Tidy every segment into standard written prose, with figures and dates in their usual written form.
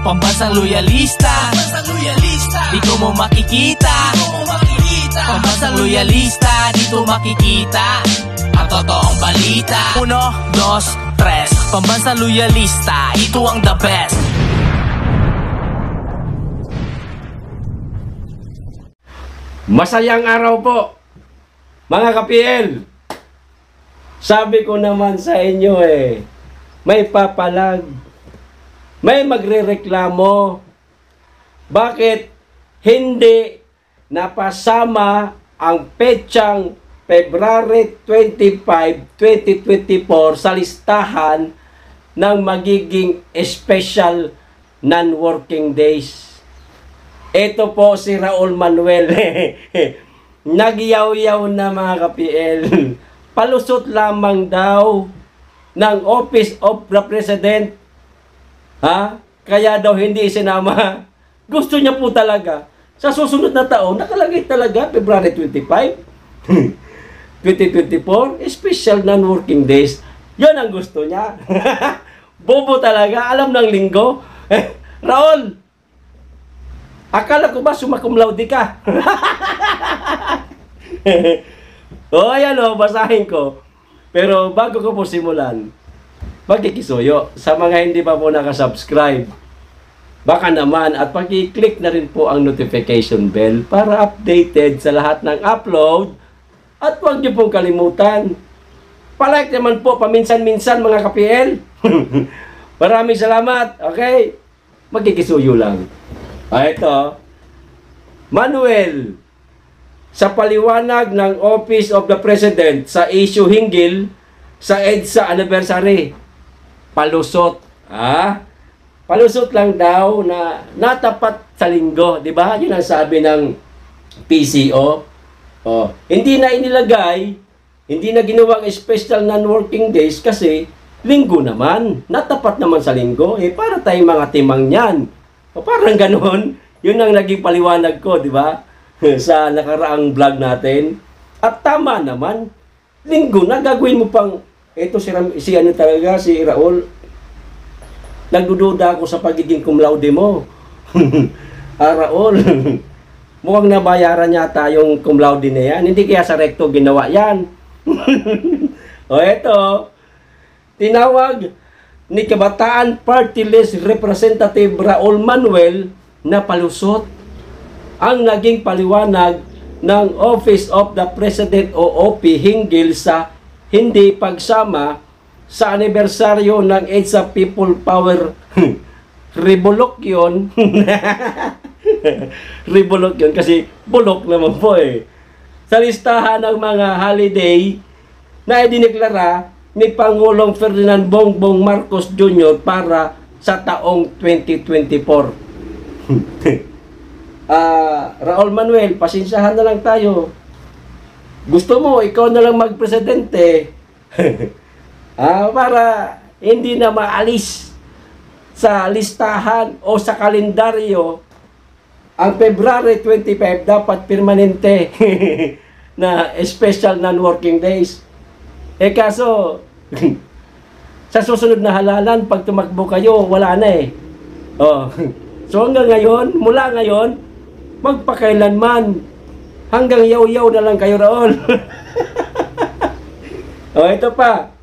Pambansang loyalista, dito mo makikita. Pambansang loyalista, dito makikita ang totoong balita. 1, 2, 3, Pambansang loyalista, ito ang the best. Masayang araw po, mga ka-PL. Sabi ko naman sa inyo may papalag, may magrereklamo. Bakit hindi napasama ang petsang February 25, 2024 sa listahan ng magiging special non-working days? Ito po si Raul Manuel. Nagyaw-yaw na, mga ka-PL. Palusot lamang daw ng Office of the President. Kaya daw hindi sinama. Gusto niya po talaga. Sa susunod na taon, nakalagay talaga February 25, 2024, special non-working days. Yan ang gusto niya. Bobo talaga. Alam ng linggo. Raul, akala ko ba summa cum laude ka? Ayan basahin ko. Pero bago ko po simulan, magkikisuyo sa mga hindi pa po nakasubscribe, baka naman at pag-i-click na rin po ang notification bell para updated sa lahat ng upload. At huwag niyo pong kalimutan, palike naman po paminsan-minsan, mga ka-PL. Maraming salamat. Okay, magkikisuyo lang. Ito, Manuel, sa paliwanag ng Office of the President sa issue hinggil sa EDSA anniversary, palusot. Palusot lang daw na natapat sa linggo, di ba? Yun ang sabi ng PCO. Hindi na inilagay, hindi na ginawang special non-working days kasi linggo naman. Natapat naman sa linggo. Para tayong mga timang yan. Parang ganon. Yun ang naging paliwanag ko, di ba? Sa nakaraang vlog natin. At tama naman. Linggo na, gagawin mo pang, si Raul, nagdududa ako sa pagiging cum laude mo. Raul, mukhang nabayaran yata yung cum laude na yan. Hindi kaya sa recto ginawa yan. Eto, tinawag ni Kabataan Party List Representative Raul Manuel na palusot ang naging paliwanag ng Office of the President o OP hinggil sa hindi pagsama sa anibersaryo ng EDSA People Power Revolution. Revolution kasi bulok naman po sa listahan ng mga holiday na idineklara ni Pangulong Ferdinand Bongbong Marcos Jr. para sa taong 2024. Raul Manuel, pasensyahan na lang tayo. Gusto mo, ikaw na lang magpresidente. Para hindi na maalis sa listahan o sa kalendaryo ang February 25 dapat permanente na special non-working days. Kaso sa susunod na halalan, pag tumakbo kayo, wala na So hanggang ngayon, mula ngayon, magpakailanman, hanggang yaw-yaw na lang kayo, Raul. Ito pa.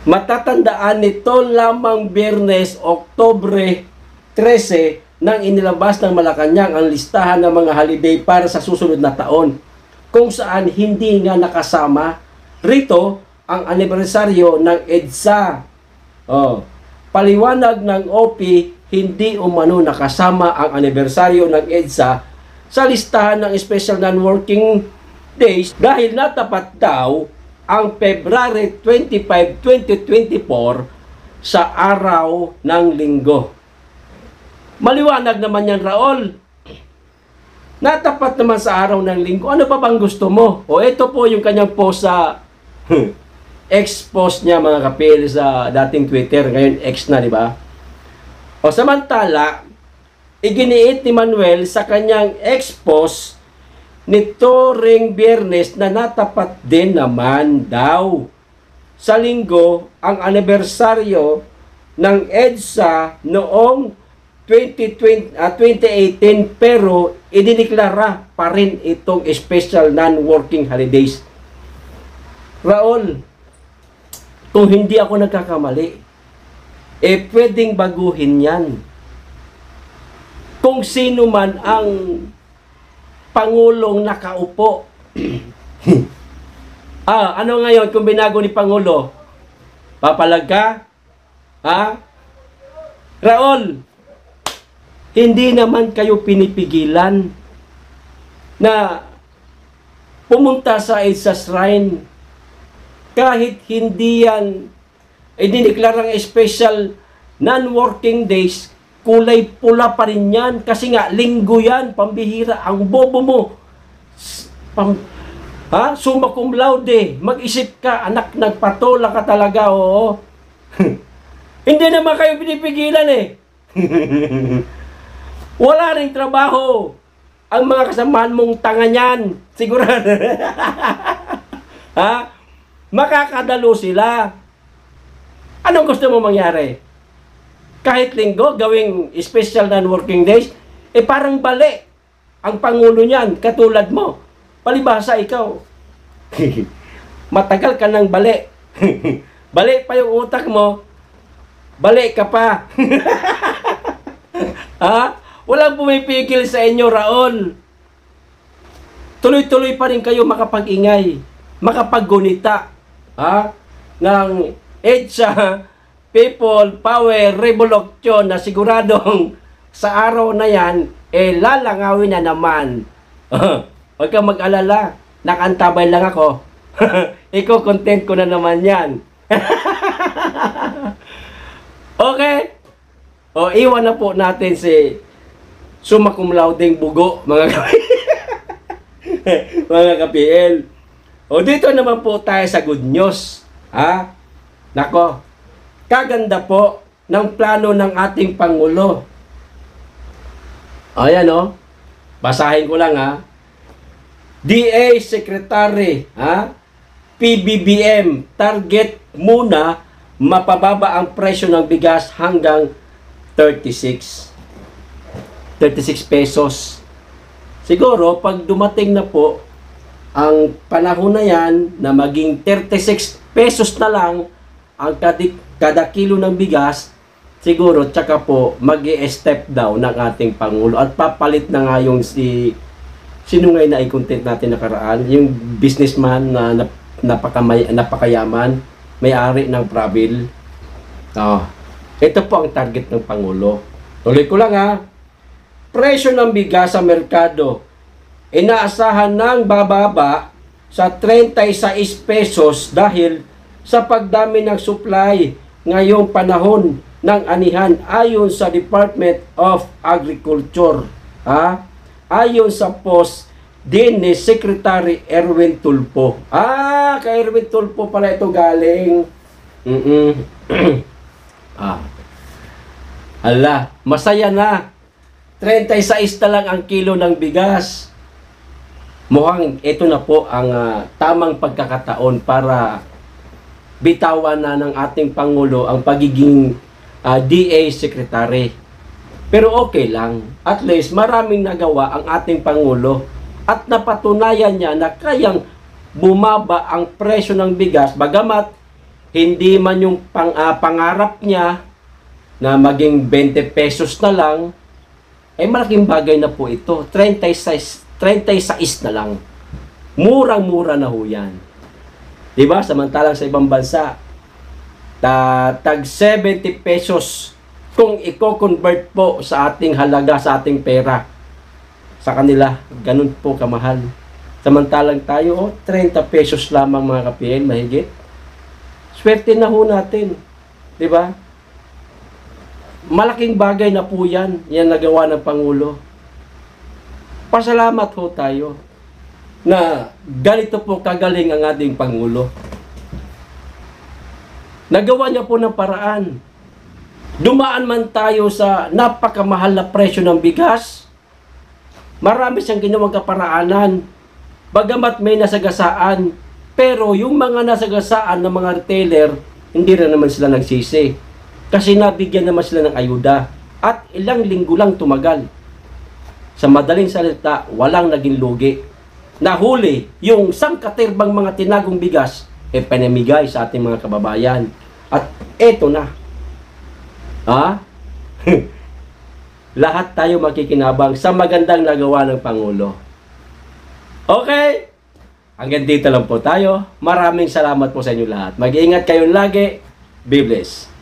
Matatandaan nito lamang Biyernes, Oktubre 13, nang inilabas ng Malacanang ang listahan ng mga holiday para sa susunod na taon, kung saan hindi nga nakasama rito ang anibersaryo ng EDSA. Paliwanag ng OP, hindi umano nakasama ang anibersaryo ng EDSA sa listahan ng special non-working days dahil natapat daw ang February 25, 2024 sa araw ng linggo. Maliwanag naman yan, Raul. Natapat naman sa araw ng linggo. Ano pa bang gusto mo? Ito po yung kanyang post sa ex-post niya, mga ka-PL, sa dating Twitter. Ngayon, ex na, di ba? Samantala, iginiit ni Manuel sa kanyang ex-post nito ring Biyernes na natapat din naman daw sa linggo ang anibersaryo ng EDSA noong 2018 pero idineklara pa rin itong special non-working holidays. Raul, kung hindi ako nagkakamali, pwedeng baguhin yan. Kung sino man ang Pangulong nakaupo. Ano ngayon kung binago ni Pangulo? Papalag ka? Raul, hindi naman kayo pinipigilan na pumunta sa shrine kahit hindi yan idineklarang special non-working days, kulay pula pa rin yan kasi nga linggo yan, pambihira, ang bobo mo. Summa cum laude, mag-isip ka, anak, nagpatola ka talaga, oo. Hindi naman kayo pinipigilan Wala ring trabaho ang mga kasamahan mong tanga niyan, sigurado. Makakadalo sila. Anong gusto mo mangyari? Kahit linggo, gawing special non-working days, parang bali ang Pangulo niyan, katulad mo. Palibhasa ikaw. Matagal ka ng bali. Bali pa yung utak mo, bali ka pa. Walang pumipigil sa inyo, Raul. Tuloy-tuloy pa rin kayo makapag-ingay, makapaggunita ng EDSA, People Power Revolution na siguradong sa araw na yan, lalangawin na naman. Huwag kang mag-alala, nakantabay lang ako. Ikaw, content ko na naman yan. Okay? Iwan na po natin si summa cum laudeng bugo, mga mga ka-PL. Dito naman po tayo sa good news. Nako, kaganda po ng plano ng ating Pangulo. Ayan basahin ko lang DA Secretary, PBBM, target muna mapababa ang presyo ng bigas hanggang 36 pesos. Siguro, pag dumating na po ang panahon na yan na maging 36 pesos na lang ang kada kilo ng bigas, siguro, tsaka po mag-i-step down ng ating Pangulo at papalit na nga yung sino nga na i-content natin nakaraan, yung businessman na napakayaman, may-ari ng Pravil. Ito po ang target ng Pangulo. Tuloy ko lang presyo ng bigas sa merkado, inaasahan ng bababa sa 36 pesos dahil sa pagdami ng supply ngayong panahon ng anihan ayon sa Department of Agriculture. Ayon sa post din ni Secretary Erwin Tulfo. Kay Erwin Tulfo pala ito galing. Masaya na. 36 na lang ang kilo ng bigas. Mukhang ito na po ang tamang pagkakataon para bitawan na ng ating Pangulo ang pagiging DA Secretary. Pero okay lang. At least maraming nagawa ang ating Pangulo at napatunayan niya na kayang bumaba ang presyo ng bigas bagamat hindi man yung pangarap niya na maging 20 pesos na lang, malaking bagay na po ito. 36 na lang. Murang-mura na ho yan. Diba? Samantalang sa ibang bansa, tag 70 pesos kung i-convert po sa ating halaga, sa ating pera. Sa kanila, ganun po kamahal. Samantalang tayo, 30 pesos lamang mga ka-PL, mahigit. Swerte na ho natin. Diba? Malaking bagay na po yan. Yan nagawa ng Pangulo. Pasalamat ho tayo na ganito po kagaling ang ating Pangulo. Nagawa niya po ng paraan. Dumaan man tayo sa napakamahal na presyo ng bigas, marami siyang ginawang kaparaanan. Bagamat may nasagasaan, pero yung mga nasagasaan ng mga retailer, hindi rin naman sila nagsisi. Kasi nabigyan naman sila ng ayuda. At ilang linggo lang tumagal. Sa madaling salita, walang naging lugi. Nahuli yung sangkatirbang mga tinagong bigas, pinamigay sa ating mga kababayan. At eto na. Lahat tayo makikinabang sa magandang nagawa ng Pangulo. Okay? Hanggang dito lang po tayo. Maraming salamat po sa inyo lahat. Mag-iingat kayo lagi. Be blessed.